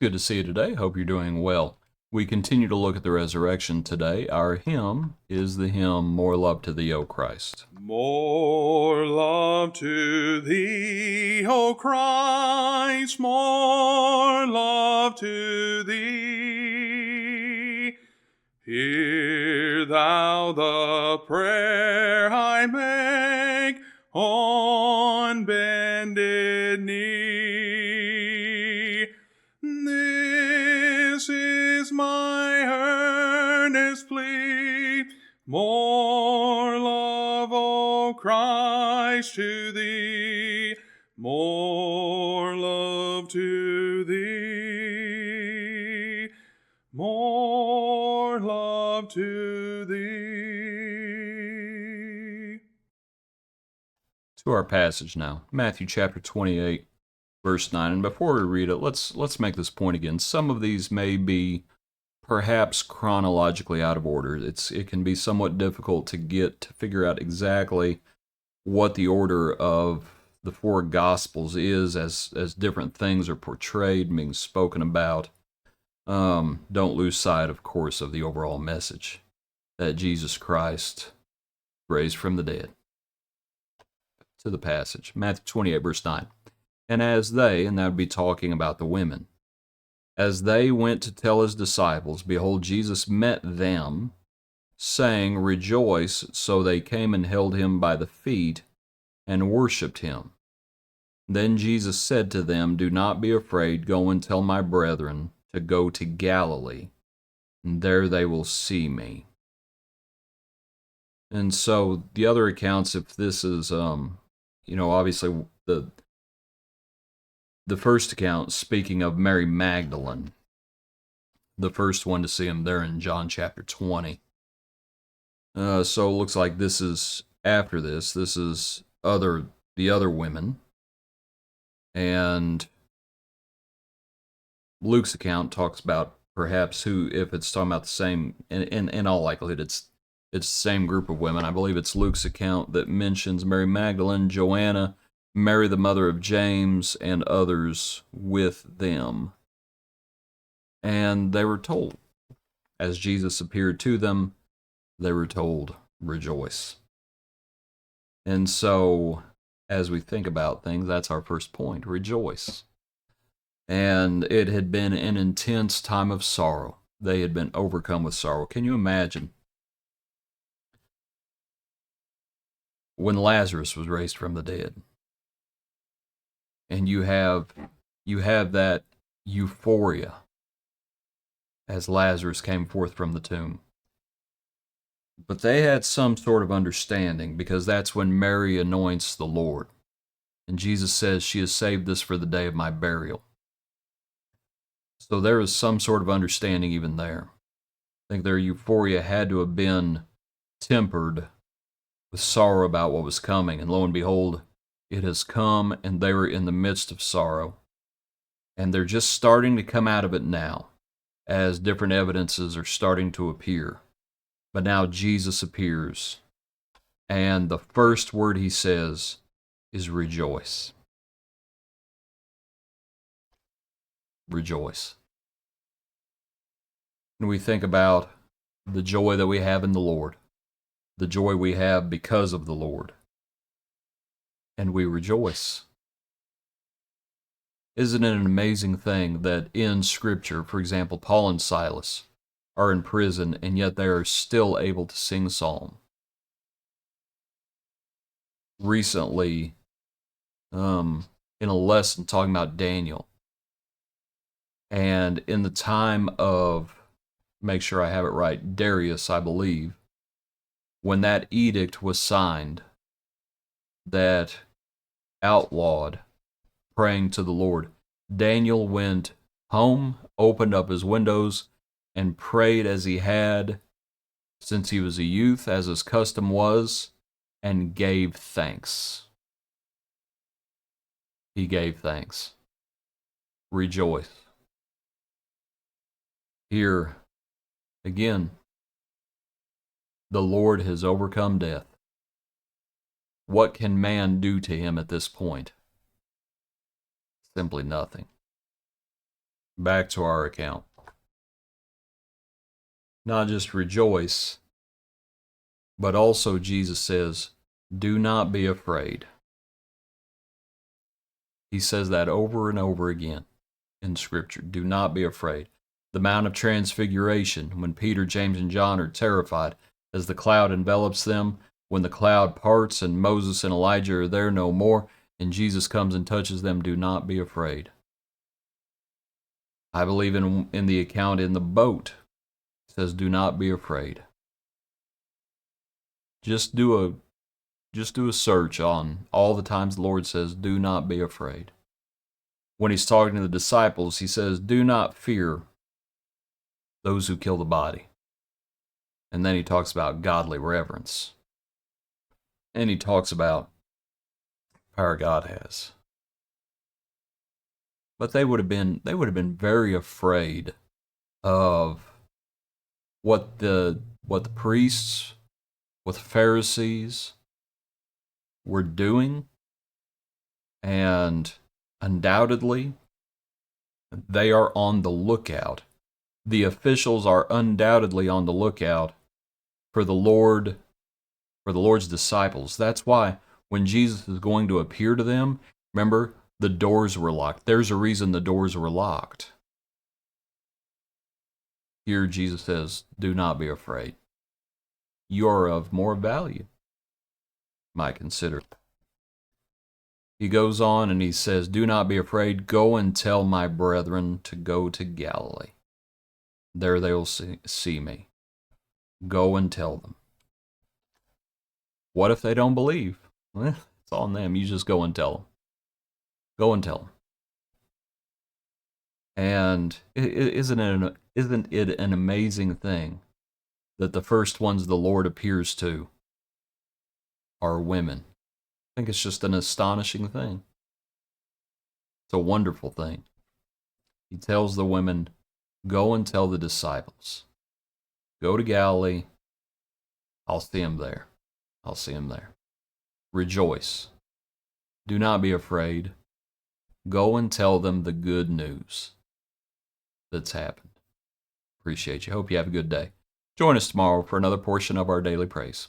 It's good to see you today. Hope you're doing well. We continue to look at the resurrection today. Our hymn is the hymn, More Love to Thee, O Christ. More love to thee, O Christ, more love to thee. Hear thou the prayer I make on bended knee. This is my earnest plea, more love, O Christ, to thee, more love to thee, more love to thee. To our passage now, Matthew chapter 28, verse 9. And before we read it, let's make this point again. Some of these may be perhaps chronologically out of order. It can be somewhat difficult to figure out exactly what the order of the four gospels is as different things are portrayed, being spoken about. Don't lose sight, of course, of the overall message that Jesus Christ raised from the dead. To the passage, Matthew 28, verse 9. And as they, and that would be talking about the women, as they went to tell his disciples, behold, Jesus met them, saying, Rejoice. So they came and held him by the feet and worshipped him. Then Jesus said to them, Do not be afraid. Go and tell my brethren to go to Galilee, and there they will see me. And so the other accounts, if this is, obviously the first account, speaking of Mary Magdalene, the first one to see him there in John chapter 20. So it looks like this is after this. This is the other women. And Luke's account talks about perhaps who, if it's talking about the same, in all likelihood, it's the same group of women. I believe it's Luke's account that mentions Mary Magdalene, Joanna, Mary the mother of James, and others with them. And they were told, as Jesus appeared to them, they were told, Rejoice. And so, as we think about things, that's our first point, rejoice. And it had been an intense time of sorrow. They had been overcome with sorrow. Can you imagine when Lazarus was raised from the dead? And you have that euphoria as Lazarus came forth from the tomb. But they had some sort of understanding, because that's when Mary anoints the Lord. And Jesus says, She has saved this for the day of my burial. So there is some sort of understanding even there. I think their euphoria had to have been tempered with sorrow about what was coming. And lo and behold, it has come, and they were in the midst of sorrow. And they're just starting to come out of it now, as different evidences are starting to appear. But now Jesus appears, and the first word he says is rejoice. Rejoice. And we think about the joy that we have in the Lord, the joy we have because of the Lord, and we rejoice. Isn't it an amazing thing that in Scripture, for example, Paul and Silas are in prison, and yet they are still able to sing psalm? Recently, in a lesson talking about Daniel, and in the time of, make sure I have it right, Darius, I believe, when that edict was signed that outlawed praying to the Lord, Daniel went home, opened up his windows, and prayed as he had since he was a youth, as his custom was, and gave thanks. He gave thanks. Rejoice. Here, again, the Lord has overcome death. What can man do to him at this point? Simply nothing. Back to our account. Not just rejoice, but also Jesus says, do not be afraid. He says that over and over again in Scripture. Do not be afraid. The Mount of Transfiguration, when Peter, James, and John are terrified as the cloud envelops them, when the cloud parts and Moses and Elijah are there no more, and Jesus comes and touches them, do not be afraid. I believe in the account in the boat, it says, do not be afraid. Just do a search on all the times the Lord says, do not be afraid. When he's talking to the disciples, he says, do not fear those who kill the body. And then he talks about godly reverence. And he talks about power God has. But they would have been very afraid of what the priests, what the Pharisees were doing, and undoubtedly they are on the lookout. The officials are undoubtedly on the lookout for the Lord's disciples. That's why when Jesus is going to appear to them, remember, the doors were locked. There's a reason the doors were locked. Here Jesus says, do not be afraid. You are of more value, might consider. He goes on and he says, do not be afraid. Go and tell my brethren to go to Galilee. There they will see me. Go and tell them. What if they don't believe? Well, it's on them. You just go and tell them. Go and tell them. And isn't it an amazing thing that the first ones the Lord appears to are women? I think it's just an astonishing thing. It's a wonderful thing. He tells the women, go and tell the disciples. Go to Galilee. I'll see them there. I'll see them there. Rejoice. Do not be afraid. Go and tell them the good news that's happened. Appreciate you. Hope you have a good day. Join us tomorrow for another portion of our daily praise.